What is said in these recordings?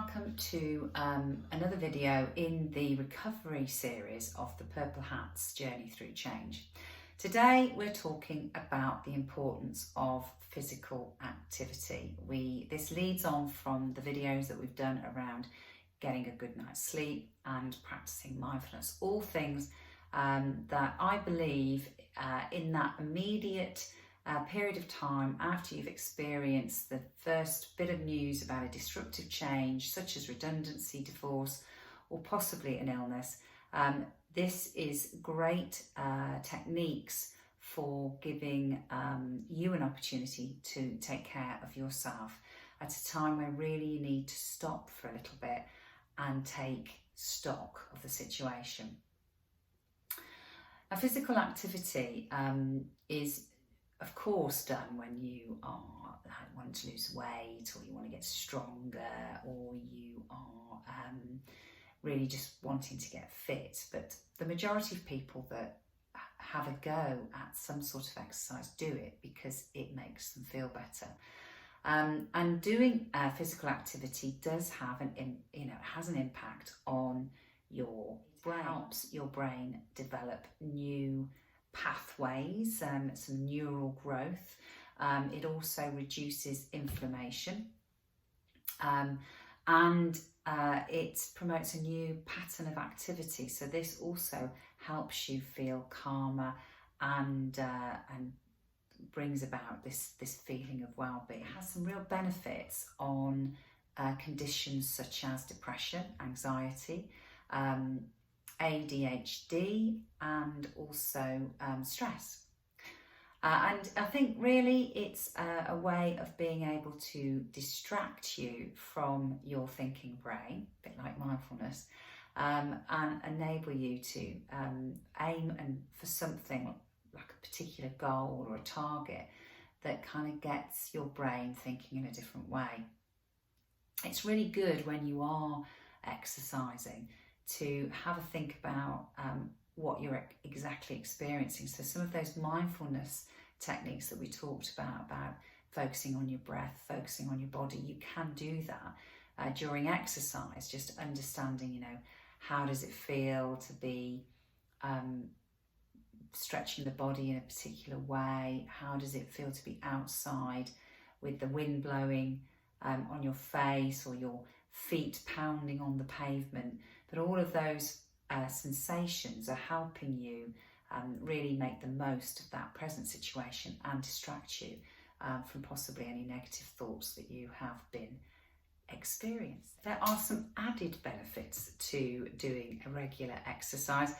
welcome to another video in the recovery series of the Purple Hat's Journey Through Change. Today we're talking about the importance of physical activity. This leads on from the videos that we've done around getting a good night's sleep and practicing mindfulness, all things that I believe in that immediate period of time after you've experienced the first bit of news about a disruptive change such as redundancy, divorce, or possibly an illness. This is great techniques for giving you an opportunity to take care of yourself at a time where really you need to stop for a little bit and take stock of the situation. Now, physical activity is of course done when you are wanting to lose weight, or you want to get stronger, or you are really just wanting to get fit. But the majority of people that have a go at some sort of exercise do it because it makes them feel better. And doing physical activity does have has an impact on your brain. It helps your brain develop new pathways, some neural growth. It also reduces inflammation, and it promotes a new pattern of activity. So this also helps you feel calmer and brings about this feeling of well-being. It has some real benefits on conditions such as depression, anxiety, ADHD, and also stress. And I think really it's a way of being able to distract you from your thinking brain, a bit like mindfulness, and enable you to aim for something like a particular goal or a target that kind of gets your brain thinking in a different way. It's really good when you are exercising to have a think about what you're exactly experiencing. So some of those mindfulness techniques that we talked about focusing on your breath, focusing on your body, you can do that during exercise, just understanding, how does it feel to be stretching the body in a particular way? How does it feel to be outside with the wind blowing on your face, or your feet pounding on the pavement? But all of those sensations are helping you really make the most of that present situation and distract you from possibly any negative thoughts that you have been experiencing. There are some added benefits to doing a regular exercise.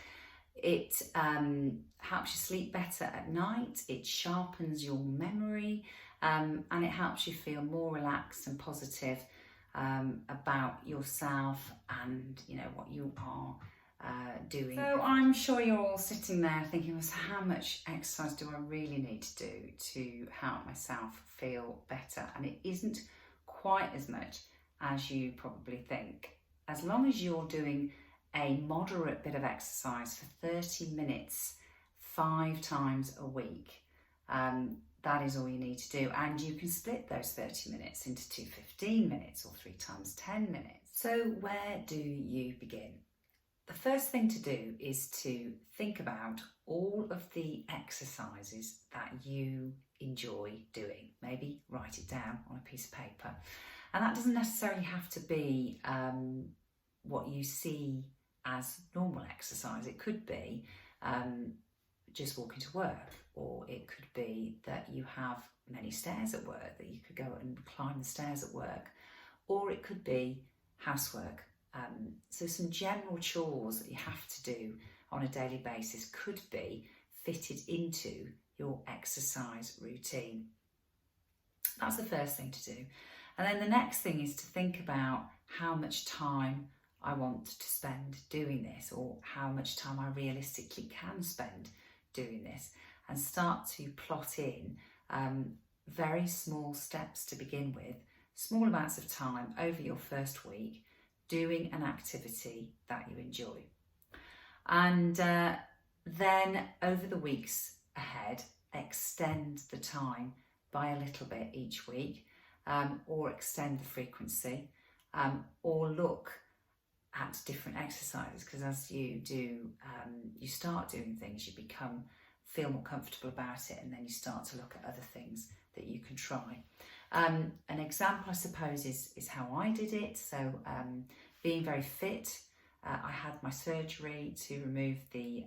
It helps you sleep better at night, it sharpens your memory, and it helps you feel more relaxed and positive about yourself and what you are doing. So I'm sure you're all sitting there thinking, well, so how much exercise do I really need to do to help myself feel better? And it isn't quite as much as you probably think. As long as you're doing a moderate bit of exercise for 30 minutes 5 times a week, that is all you need to do. And you can split those 30 minutes into 2 15 minutes or 3 times 10 minutes. So where do you begin? The first thing to do is to think about all of the exercises that you enjoy doing. Maybe write it down on a piece of paper. And that doesn't necessarily have to be what you see as normal exercise. It could be just walking to work, or it could be that you have many stairs at work, that you could go and climb the stairs at work, or it could be housework. So some general chores that you have to do on a daily basis could be fitted into your exercise routine. That's the first thing to do. And then the next thing is to think about how much time I want to spend doing this, or how much time I realistically can spend doing this, and start to plot in very small steps to begin with, small amounts of time over your first week doing an activity that you enjoy. And then over the weeks ahead, extend the time by a little bit each week, or extend the frequency. or look at different exercises, because as you do, you start doing things, you feel more comfortable about it, and then you start to look at other things that you can try. An example, I suppose, is how I did it. So being very fit, I had my surgery to remove the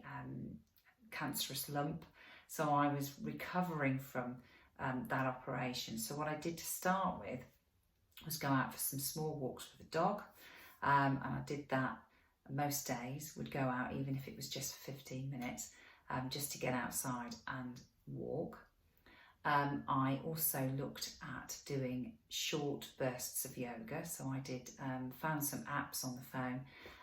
cancerous lump, so I was recovering from that operation. So what I did to start with was go out for some small walks with the dog, and I did that most days, would go out even if it was just for 15 minutes, just to get outside and walk. I also looked at doing short bursts of yoga, so I did found some apps on the phone,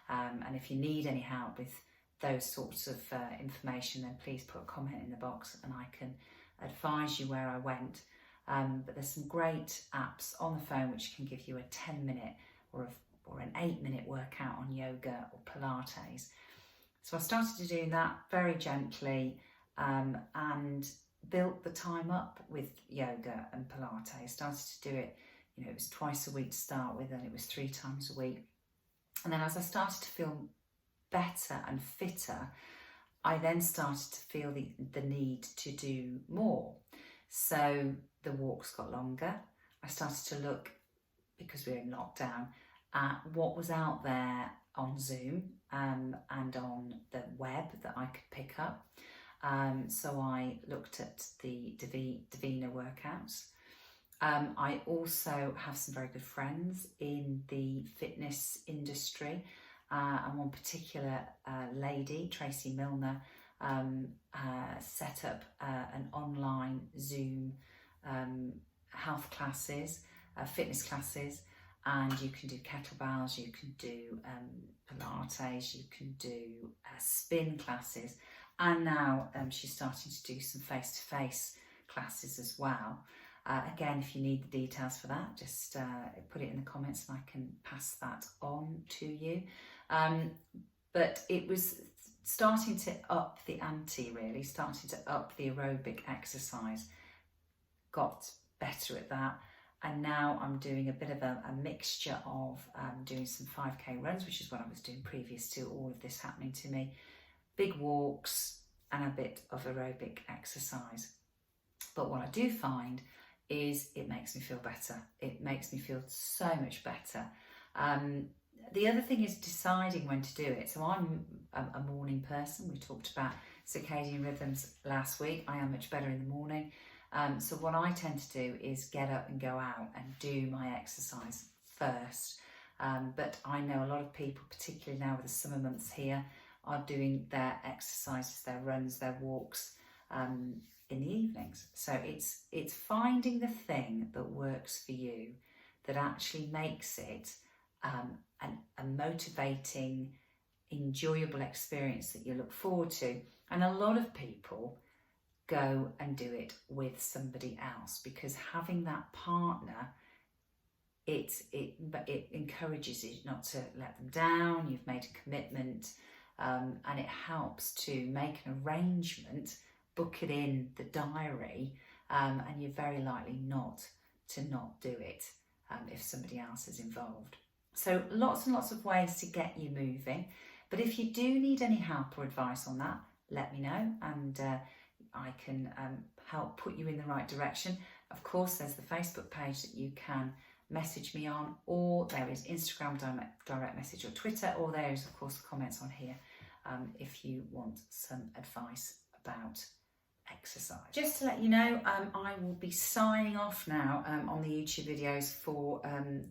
and if you need any help with those sorts of information, then please put a comment in the box and I can advise you where I went. But there's some great apps on the phone which can give you a 10-minute or an 8-minute workout on yoga or Pilates. So I started doing that very gently, and built the time up with yoga and Pilates. Started to do it, it was twice a week to start with, and it was 3 times a week. And then as I started to feel better and fitter, I then started to feel the need to do more. So the walks got longer. I started to look, because we were in lockdown, at what was out there on Zoom and on the web that I could pick up. So I looked at the Davina workouts. I also have some very good friends in the fitness industry, and one particular lady, Tracy Milner, set up an online Zoom health classes, fitness classes, and you can do kettlebells, you can do Pilates, you can do spin classes, and now she's starting to do some face-to-face classes as well. Again, if you need the details for that, just put it in the comments and I can pass that on to you. But it was starting to up the ante, really, starting to up the aerobic exercise. Got better at that, and now I'm doing a bit of a mixture of doing some 5k runs, which is what I was doing previous to all of this happening to me, big walks and a bit of aerobic exercise. But what I do find is it makes me feel better. It makes me feel so much better. The other thing is deciding when to do it. So I'm a morning person. We talked about circadian rhythms last week. I am much better in the morning. So what I tend to do is get up and go out and do my exercise first. But I know a lot of people, particularly now with the summer months here, are doing their exercises, their runs, their walks in the evenings. So it's finding the thing that works for you, that actually makes it a motivating, enjoyable experience that you look forward to. And a lot of people go and do it with somebody else, because having that partner, it encourages you not to let them down. You've made a commitment, and it helps to make an arrangement, book it in the diary, and you're very likely not to not do it if somebody else is involved. So lots and lots of ways to get you moving. But if you do need any help or advice on that, let me know, and I can help put you in the right direction. Of course, there's the Facebook page that you can message me on, or there is Instagram direct message or Twitter, or there is, of course, the comments on here if you want some advice about exercise. Just to let you know, I will be signing off now on the YouTube videos for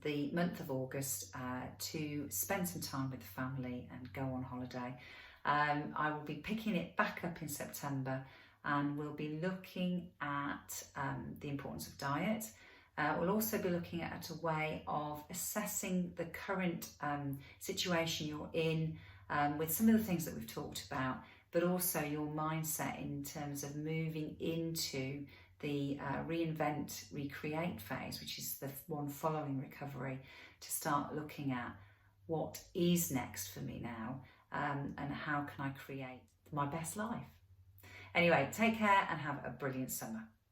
the month of August to spend some time with the family and go on holiday. I will be picking it back up in September, and we'll be looking at the importance of diet. We'll also be looking at a way of assessing the current situation you're in with some of the things that we've talked about, but also your mindset in terms of moving into the reinvent, recreate phase, which is the one following recovery, to start looking at what is next for me now, and how can I create my best life. Anyway, take care and have a brilliant summer.